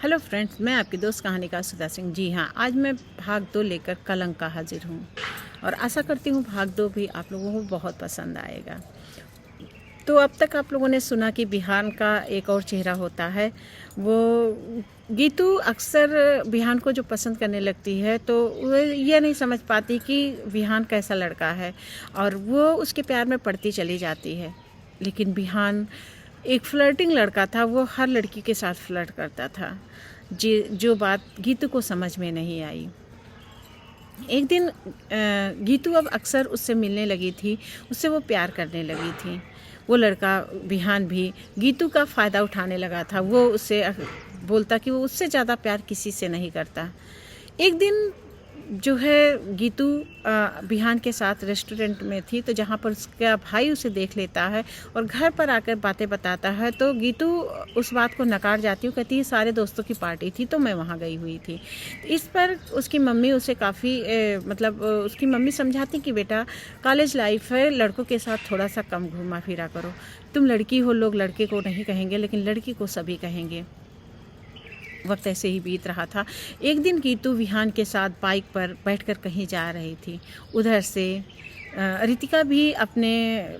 Hello friends, मैं आपकी दोस्त कहानीकार सुधा सिंह। जी हाँ, आज मैं भाग 2 लेकर कलंक का हाजिर हूँ और आशा करती हूँ भाग 2 भी आप लोगों को बहुत पसंद आएगा। तो अब तक आप लोगों ने सुना कि बिहान का एक और चेहरा होता है। वो गीतू अक्सर बिहान को जो पसंद करने लगती है तो वो ये नहीं समझ पाती कि बिहान कैसा लड़का है और वो उसके प्यार में पड़ती चली जाती है। लेकिन बिहान एक फ्लर्टिंग लड़का था, वो हर लड़की के साथ फ्लर्ट करता था, जो बात गीतू को समझ में नहीं आई। एक दिन गीतू अब अक्सर उससे मिलने लगी थी, उससे वो प्यार करने लगी थी। वो लड़का बिहान भी गीतू का फ़ायदा उठाने लगा था। वो उससे बोलता कि वो उससे ज़्यादा प्यार किसी से नहीं करता। एक दिन जो है गीतू बिहान के साथ रेस्टोरेंट में थी, तो जहाँ पर उसका भाई उसे देख लेता है और घर पर आकर बातें बताता है, तो गीतू उस बात को नकार जाती है। कहती है सारे दोस्तों की पार्टी थी तो मैं वहाँ गई हुई थी। इस पर उसकी मम्मी उसे काफ़ी उसकी मम्मी समझाती कि बेटा कॉलेज लाइफ है, लड़कों के साथ थोड़ा सा कम घूमा फिरा करो। तुम लड़की हो, लोग लड़के को नहीं कहेंगे लेकिन लड़की को सभी कहेंगे। वक्त ऐसे ही बीत रहा था। एक दिन गीतू विहान के साथ बाइक पर बैठकर कहीं जा रही थी। उधर से रितिका भी अपने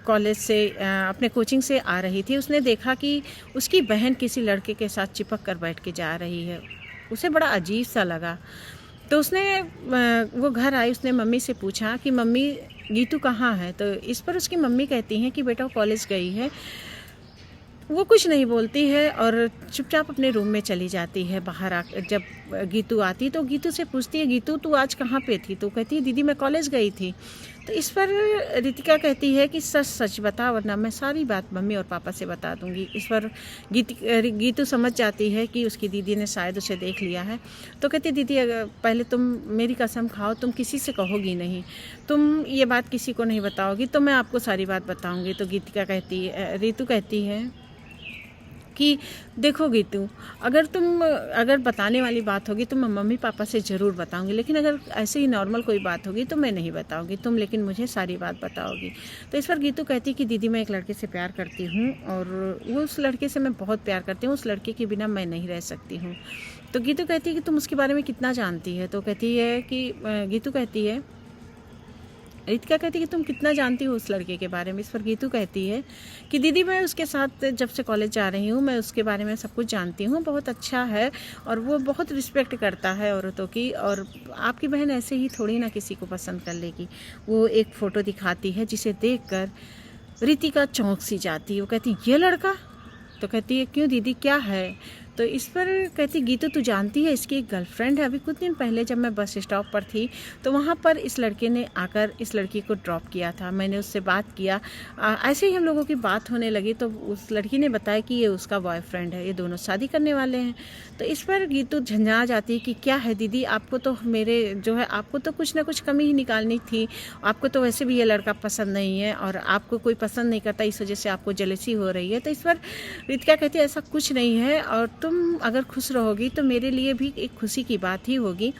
कॉलेज से अपने कोचिंग से आ रही थी। उसने देखा कि उसकी बहन किसी लड़के के साथ चिपक कर बैठ के जा रही है। उसे बड़ा अजीब सा लगा, तो उसने वो घर आई, उसने मम्मी से पूछा कि मम्मी गीतू कहाँ है। तो इस पर उसकी मम्मी कहती हैं कि बेटा वो कॉलेज गई है। वो कुछ नहीं बोलती है और चुपचाप अपने रूम में चली जाती है। बाहर आ जब गीतू आती तो गीतू से पूछती है, गीतू तू आज कहाँ पे थी? तो कहती है दीदी मैं कॉलेज गई थी। तो इस पर रितिका कहती है कि सच सच बता वरना मैं सारी बात मम्मी और पापा से बता दूंगी। इस पर गीतू समझ जाती है कि उसकी दीदी ने शायद उसे देख लिया है। तो कहती दीदी पहले तुम मेरी कसम खाओ, तुम किसी से कहोगी नहीं, तुम ये बात किसी को नहीं बताओगी तो मैं आपको सारी बात बताऊँगी। तो रितु कहती है कि देखो गीतू, अगर बताने वाली बात होगी तो मैं मम्मी पापा से ज़रूर बताऊंगी, लेकिन अगर ऐसे ही नॉर्मल कोई बात होगी तो मैं नहीं बताऊंगी, तुम लेकिन मुझे सारी बात बताओगी। तो इस पर गीतू कहती कि दीदी मैं एक लड़के से प्यार करती हूँ और वो उस लड़के से मैं बहुत प्यार करती हूँ, उस लड़के के बिना मैं नहीं रह सकती हूँ। तो गीतू कहती है कि तुम उसके बारे में कितना जानती है? तो गीतू कहती है रितिका कहती है कि तुम कितना जानती हो उस लड़के के बारे में? इस पर गीतू कहती है कि दीदी मैं उसके साथ जब से कॉलेज जा रही हूँ, मैं उसके बारे में सब कुछ जानती हूँ, बहुत अच्छा है और वो बहुत रिस्पेक्ट करता है औरतों की, और आपकी बहन ऐसे ही थोड़ी ना किसी को पसंद कर लेगी। वो एक फ़ोटो दिखाती है जिसे देखकर रितिका चौंक सी जाती है। वो कहती है ये लड़का? तो कहती है क्यों दीदी क्या है? तो इस पर कहती गीतू तू जानती है इसकी एक गर्लफ्रेंड है। अभी कुछ दिन पहले जब मैं बस स्टॉप पर थी तो वहाँ पर इस लड़के ने आकर इस लड़की को ड्रॉप किया था। मैंने उससे बात किया, ऐसे ही हम लोगों की बात होने लगी तो उस लड़की ने बताया कि ये उसका बॉयफ्रेंड है, ये दोनों शादी करने वाले हैं। तो इस पर गीतू झंझा जाती है कि क्या है दीदी, आपको तो आपको तो कुछ ना कुछ कमी ही निकालनी थी, आपको तो वैसे भी ये लड़का पसंद नहीं है और आपको कोई पसंद नहीं करता, इस वजह से आपको जेलसी हो रही है। तो इस पर रितिका कहती है ऐसा कुछ नहीं है और तुम अगर खुश रहोगी तो मेरे लिए भी एक खुशी की बात ही होगी।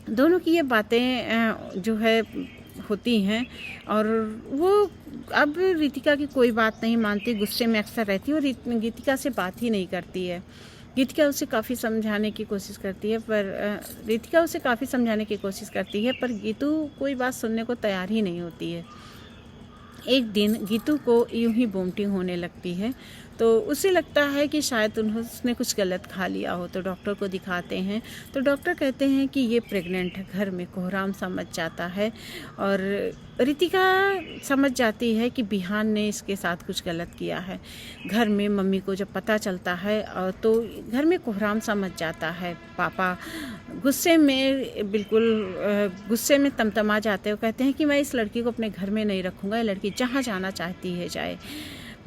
दोनों की ये बातें जो है होती हैं और वो अब रितिका की कोई बात नहीं मानती, गुस्से में अक्सर रहती है और गीतिका से बात ही नहीं करती है। गीतिका उसे काफ़ी समझाने की कोशिश करती है पर गीतू कोई बात सुनने को तैयार ही नहीं होती है। एक दिन गीतू को यूं ही वोमिटिंग होने लगती है, तो उसे लगता है कि शायद उसने कुछ गलत खा लिया हो। तो डॉक्टर को दिखाते हैं तो डॉक्टर कहते हैं कि ये प्रेग्नेंट है। घर में कोहराम सा मच जाता है और रितिका समझ जाती है कि बिहान ने इसके साथ कुछ गलत किया है। घर में मम्मी को जब पता चलता है तो घर में कोहराम सा मच जाता है। पापा गुस्से में तमतमा जाते हैं। कहते हैं कि मैं इस लड़की को अपने घर में नहीं रखूँगा, ये लड़की जहाँ जाना चाहती है जाए।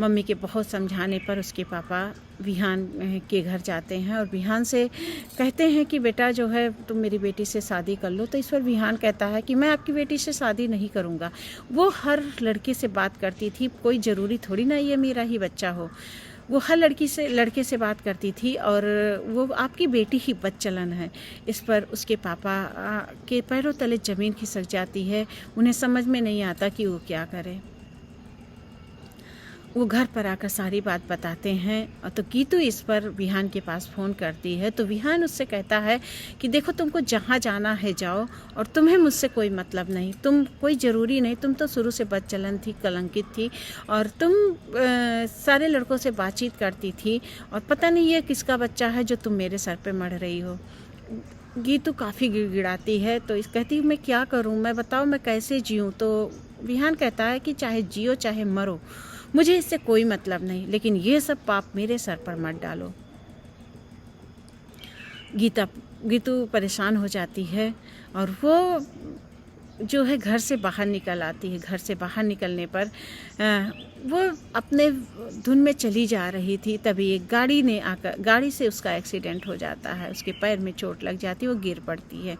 मम्मी के बहुत समझाने पर उसके पापा विहान के घर जाते हैं और विहान से कहते हैं कि बेटा जो है तुम मेरी बेटी से शादी कर लो। तो इस पर विहान कहता है कि मैं आपकी बेटी से शादी नहीं करूँगा, वो हर लड़के से बात करती थी, कोई ज़रूरी थोड़ी ना ये मेरा ही बच्चा हो। वो हर लड़के से बात करती थी और वो आपकी बेटी ही बदचलन है। इस पर उसके पापा के पैरों तले ज़मीन खिसक जाती है, उन्हें समझ में नहीं आता कि वो क्या करे। वो घर पर आकर सारी बात बताते हैं। और तो गीतू इस पर विहान के पास फ़ोन करती है, तो विहान उससे कहता है कि देखो तुमको जहाँ जाना है जाओ, और तुम्हें मुझसे कोई मतलब नहीं, तुम कोई ज़रूरी नहीं, तुम तो शुरू से बदचलन थी, कलंकित थी, और तुम सारे लड़कों से बातचीत करती थी, और पता नहीं ये किसका बच्चा है जो तुम मेरे सर पे मढ़ रही हो। गीतू काफ़ी गिड़गिड़ाती है, तो इस कहती मैं क्या करूं, मैं बताओ मैं कैसे जीऊं। तो विहान कहता है कि चाहे जियो चाहे मरो, मुझे इससे कोई मतलब नहीं, लेकिन ये सब पाप मेरे सर पर मत डालो। गीतू परेशान हो जाती है और वो जो है घर से बाहर निकल आती है। घर से बाहर निकलने पर वो अपने धुन में चली जा रही थी, तभी एक गाड़ी से उसका एक्सीडेंट हो जाता है, उसके पैर में चोट लग जाती है, वो गिर पड़ती है।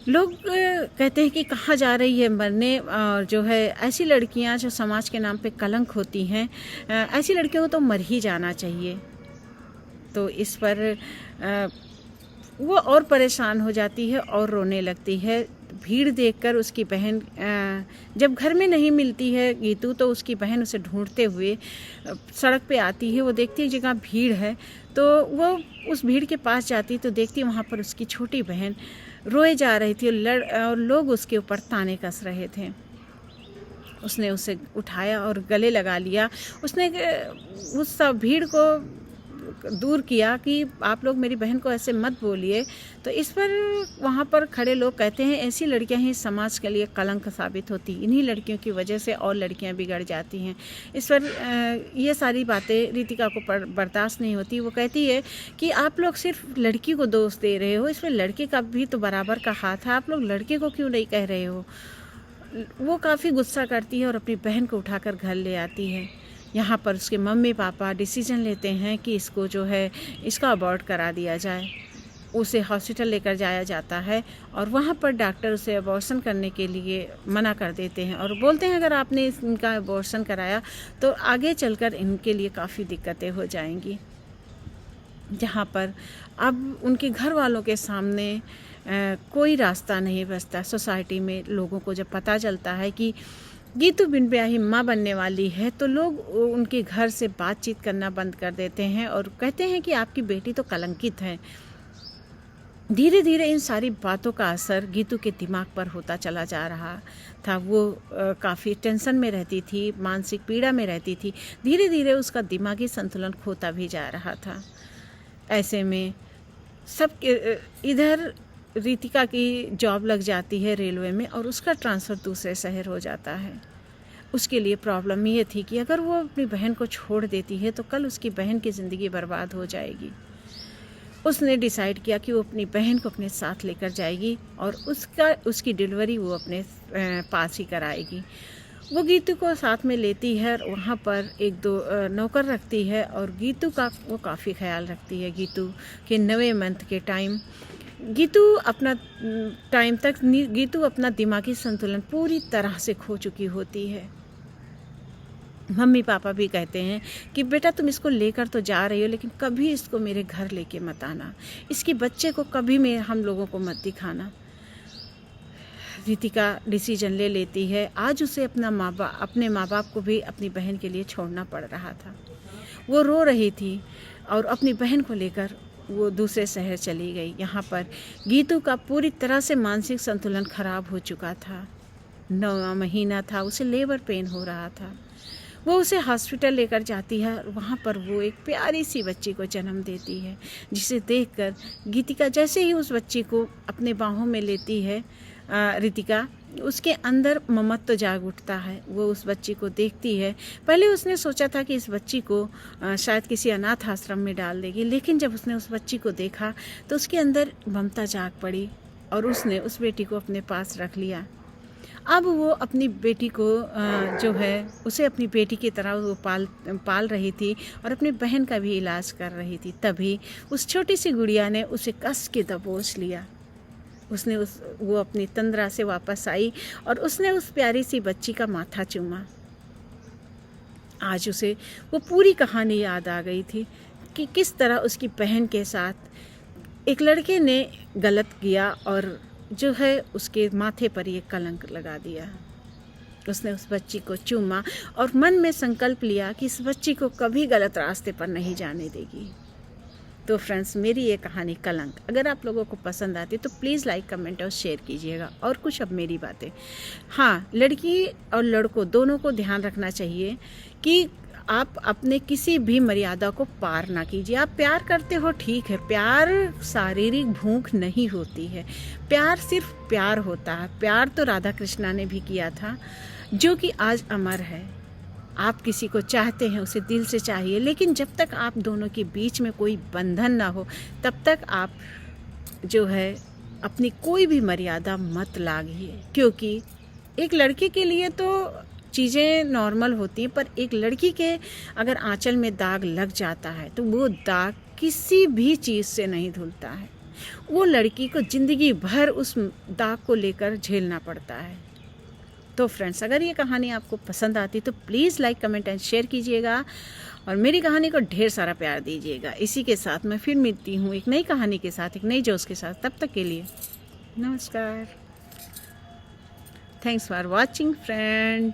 लोग कहते हैं कि कहाँ जा रही है मरने, और जो है ऐसी लड़कियां जो समाज के नाम पे कलंक होती हैं, ऐसी लड़कियों को तो मर ही जाना चाहिए। तो इस पर वो और परेशान हो जाती है और रोने लगती है। भीड़ देखकर उसकी बहन जब घर में नहीं मिलती है गीतू, तो उसकी बहन उसे ढूंढते हुए सड़क पे आती है। वो देखती है जगह भीड़ है, तो वो उस भीड़ के पास जाती है, तो देखती है वहाँ पर उसकी छोटी बहन रोए जा रही थी और लोग उसके ऊपर ताने कस रहे थे। उसने उसे उठाया और गले लगा लिया। उसने उस सब भीड़ को दूर किया कि आप लोग मेरी बहन को ऐसे मत बोलिए। तो इस पर वहाँ पर खड़े लोग कहते हैं ऐसी लड़कियां ही समाज के लिए कलंक साबित होती, इन्हीं लड़कियों की वजह से और लड़कियां बिगड़ जाती हैं। इस पर ये सारी बातें रितिका को बर्दाश्त नहीं होती। वो कहती है कि आप लोग सिर्फ लड़की को दोष दे रहे हो, इसमें लड़के का भी तो बराबर का हाथ है, आप लोग लड़के को क्यों नहीं कह रहे हो। वो काफ़ी गुस्सा करती है और अपनी बहन को उठाकर घर ले आती है। यहाँ पर उसके मम्मी पापा डिसीजन लेते हैं कि इसको जो है इसका अबॉर्ट करा दिया जाए। उसे हॉस्पिटल लेकर जाया जाता है और वहाँ पर डॉक्टर उसे अबॉर्शन करने के लिए मना कर देते हैं और बोलते हैं अगर आपने इनका अबॉर्शन कराया तो आगे चलकर इनके लिए काफ़ी दिक्कतें हो जाएंगी। जहाँ पर अब उनके घर वालों के सामने कोई रास्ता नहीं बचता। सोसाइटी में लोगों को जब पता चलता है कि गीतू बिन ब्याही माँ बनने वाली है, तो लोग उनके घर से बातचीत करना बंद कर देते हैं और कहते हैं कि आपकी बेटी तो कलंकित है। धीरे धीरे इन सारी बातों का असर गीतू के दिमाग पर होता चला जा रहा था। वो काफ़ी टेंशन में रहती थी, मानसिक पीड़ा में रहती थी। धीरे धीरे उसका दिमागी संतुलन खोता भी जा रहा था। ऐसे में सब इधर रितिका की जॉब लग जाती है रेलवे में और उसका ट्रांसफ़र दूसरे शहर हो जाता है। उसके लिए प्रॉब्लम ये थी कि अगर वो अपनी बहन को छोड़ देती है तो कल उसकी बहन की ज़िंदगी बर्बाद हो जाएगी। उसने डिसाइड किया कि वो अपनी बहन को अपने साथ लेकर जाएगी और उसकी डिलीवरी वो अपने पास ही कराएगी। वो गीतू को साथ में लेती है और वहाँ पर एक दो नौकर रखती है और गीतू का वो काफ़ी ख्याल रखती है। गीतू के 9वें मंथ के टाइम गीतू अपना दिमागी संतुलन पूरी तरह से खो चुकी होती है। मम्मी पापा भी कहते हैं कि बेटा तुम इसको लेकर तो जा रही हो, लेकिन कभी इसको मेरे घर लेके मत आना, इसके बच्चे को कभी हम लोगों को मत दिखाना। रितिका डिसीजन ले लेती है। आज उसे अपने माँ बाप को भी अपनी बहन के लिए छोड़ना पड़ रहा था। वो रो रही थी और अपनी बहन को लेकर वो दूसरे शहर चली गई। यहाँ पर गीतू का पूरी तरह से मानसिक संतुलन खराब हो चुका था। 9वां महीना था, उसे लेबर पेन हो रहा था। वो उसे हॉस्पिटल लेकर जाती है और वहाँ पर वो एक प्यारी सी बच्ची को जन्म देती है, जिसे देखकर गीतिका जैसे ही उस बच्ची को अपने बाहों में लेती है रितिका, उसके अंदर ममत्व जाग उठता है। वो उस बच्ची को देखती है। पहले उसने सोचा था कि इस बच्ची को शायद किसी अनाथ आश्रम में डाल देगी, लेकिन जब उसने उस बच्ची को देखा तो उसके अंदर ममता जाग पड़ी और उसने उस बेटी को अपने पास रख लिया। अब वो अपनी बेटी को जो है उसे अपनी बेटी की तरह वो पाल रही थी और अपनी बहन का भी इलाज कर रही थी। तभी उस छोटी सी गुड़िया ने उसे कस के दबोच लिया। वो अपनी तंद्रा से वापस आई और उसने उस प्यारी सी बच्ची का माथा चूमा। आज उसे वो पूरी कहानी याद आ गई थी कि किस तरह उसकी बहन के साथ एक लड़के ने गलत किया और जो है उसके माथे पर ये कलंक लगा दिया। उसने उस बच्ची को चूमा और मन में संकल्प लिया कि इस बच्ची को कभी गलत रास्ते पर नहीं जाने देगी। तो फ्रेंड्स, मेरी ये कहानी कलंक अगर आप लोगों को पसंद आती है तो प्लीज़ लाइक, कमेंट और शेयर कीजिएगा। और कुछ अब मेरी बातें, हाँ, लड़की और लड़कों दोनों को ध्यान रखना चाहिए कि आप अपने किसी भी मर्यादा को पार ना कीजिए। आप प्यार करते हो, ठीक है, प्यार शारीरिक भूख नहीं होती है, प्यार सिर्फ प्यार होता है। प्यार तो राधा कृष्णा ने भी किया था, जो कि आज अमर है। आप किसी को चाहते हैं, उसे दिल से चाहिए, लेकिन जब तक आप दोनों के बीच में कोई बंधन ना हो तब तक आप जो है अपनी कोई भी मर्यादा मत लागिए। क्योंकि एक लड़के के लिए तो चीज़ें नॉर्मल होती हैं, पर एक लड़की के अगर आंचल में दाग लग जाता है तो वो दाग किसी भी चीज़ से नहीं धुलता है। वो लड़की को ज़िंदगी भर उस दाग को लेकर झेलना पड़ता है। तो फ्रेंड्स, अगर ये कहानी आपको पसंद आती तो please like, comment and share कीजिएगा और मेरी कहानी को ढेर सारा प्यार दीजिएगा। इसी के साथ मैं फिर मिलती हूँ एक नई कहानी के साथ, एक नई जोश के साथ। तब तक के लिए नमस्कार। Thanks for watching friend.